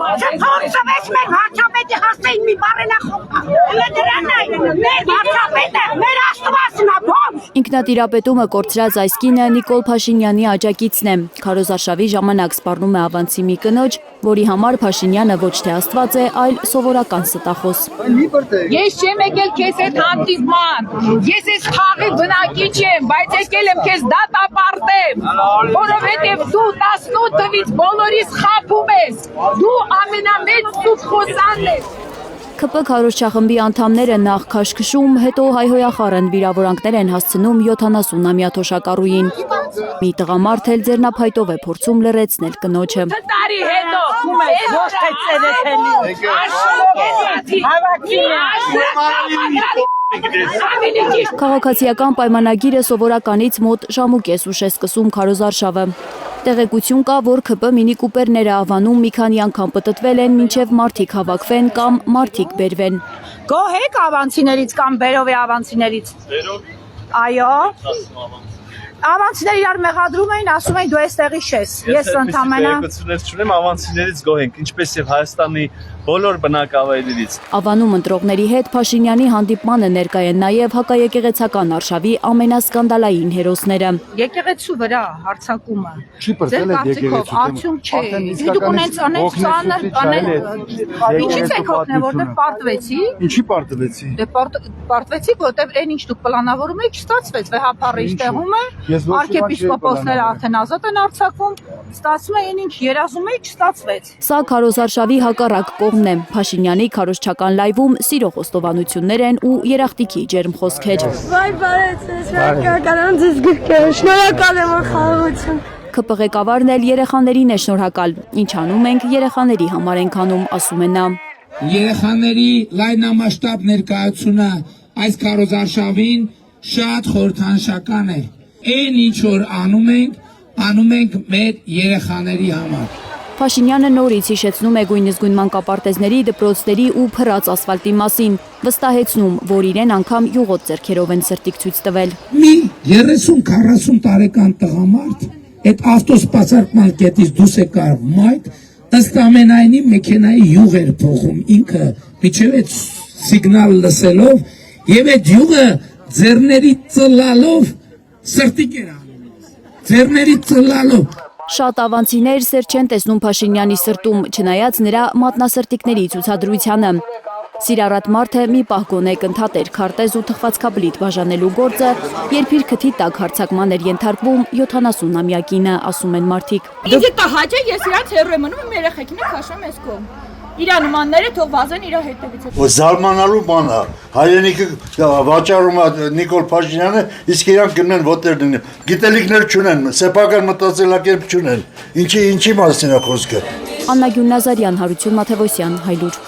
Չփորձվեց մեր վարչապետի հասնեին մի բարենախոպ։ Հələ դրանն է, մեր վարչապետը, մեր աստվածն է, բոմ։ Ինքնատիրապետումը կորցրած այս կինը Նիկոլ Փաշինյանի աջակիցն է։ Քարոզարշավի ժամանակ սպառնում է ավանցի մի կնոջ, որի համար Փաշինյանը ոչ թե աստված է, այլ սովորական ստախոս։ Ես չեմ եկել քեզ հետ հանդիպման, ես այս խաղի բնակիչ եմ, բայց եկել եմ քեզ դատապարտեմ, որովհետև դու 18 թվից բոլորիս խաբում ես, դու ամենամեծ սուբխոզանն ես։ ՔՊ քարոզչախմբի անդամները նախ քաշքշում, հետո հայհոյախառն վիրավորանքներ են հասցնում 70-ամյա թոշակառուին։ Մի տղամարդ էլ ձեռնափայտով է փորձում լռեցնել կնոջը։ Տարի հետո Ոչ թե ցերեթելի։ Քաղաքացիական պայմանագիրը սովորականից մոտ ժամուկես ուշ է սկսում քարոզարշավը։ Տեղեկություն կա, որ ՔՊ մինիկուպերները Ավանում մի քանի անգամ պտտվել են, մինչև մարդիկ հավաքվեն կամ մարդիկ բերվեն։ Գոհեք ավանցիներից կամ բերով է ավանցիներից։ Այո։ Ավանցիները իրար մեղադրում էին, ասում էին դու այստեղի ես։ Ես ընդհանրապես չունեմ ավանցիներից գոհ ենք, ինչպես եւ Հայաստանի բոլոր բնակավայրերից։ Ավանում ընտրողների հետ Փաշինյանի հանդիպմանը ներկա են նաև հակաեկեղեցական արշավի ամենասկանդալային հերոսները։ Եկեղեցու վրա հարձակումը։ Չի բրծել այդ եկեղեցու։ Արդյունք չէ։ Դուք ունենց անեք ցաներ, ինչի՞ց եք օգնել, որտեղ պարտվեցի։ Ինչի պարտվեցի։ Դե պարտվեցիք, որտեղ այն ինչ դուք պլանավորում եք, չստացվեց, վեհապարը իշտեղում է։ Արքեպիսկոպոսները արդեն ազատ են արձակվում, ստացվում է այն ինչ երազում եք, չստացվեց։ Սա քարոզարշավի հակառակ կողմն է։ Փաշինյանի քարոզչական լայվում սիրո խոստովանություններ են ու երախտիկի ջերմ խոսքեր։ Վայ բարեցես, շնորհակալ եմ ձեզ գրկել, շնորհակալ եմ խաղաղություն։ ՔՊ ղեկավարն էլ երեխաներին է շնորհակալ։ Ինչ անում ենք, երեխաների համար ենք անում, ասում է նա։ Երեխաների լայնամասշտաբ ներկայությունը այս քարոզարշավին շատ խորհրդանշական է։ Այն ինչ որ անում ենք մեր երեխաների համար։ Փաշինյանը նորից հիշեցնում է գույնզգույն մանկապարտեզների, դպրոցների ու փռած ասֆալտի մասին, վստահեցնում, որ իրեն անգամ յուղոտ ձեռքերով են սրտիկ ցույց տվել։ Մի 30-40 տարեկան տղամարդ այդ ավտոսպասարկման կետից դուրս եկավ մայթ, ըստ ամենայնի մեքենայի յուղ էր փոխում ինքը, միջև այդ սիգնալ լսելով եւ այդ յուղը ձեռների ծլալով սրտիկ էր անում, ձեռների ծլալով։ Շատ ավանցիներ սեր չեն տեսնում Փաշինյանի սրտում, չնայած նրա մատնասրտիկների ցուցադրությանը։ Սիրառատ մարդը մի պահ գոնե կընդհատեր քարտեզ ու թխվածքաբլիթ բաժանելու գործը, երբ իր քթի տակ հարձակման էր ենթարկվում 70-ամյա կինը, ասում են մարդիկ։ Ինձ դա հաճա ես իրանց հեռու եմ մնում, երեխեքին քաշում ես կողմ։ Իրա նմանները թող վազեն իր հետևից։ Զարմանալու բան է։ Հայրենիքը վաճառում է Նիկոլ Փաշինյանը, իսկ իրանք գնեն որտեղ դնեն։ Գիտելիքներ չունեն, սեփական մտածելակերպ չունեն։ Ինչի մասին է խոսքը։ Աննա Գյուլնազարյան, Հարություն Մաթևոսյան, Հայլուր։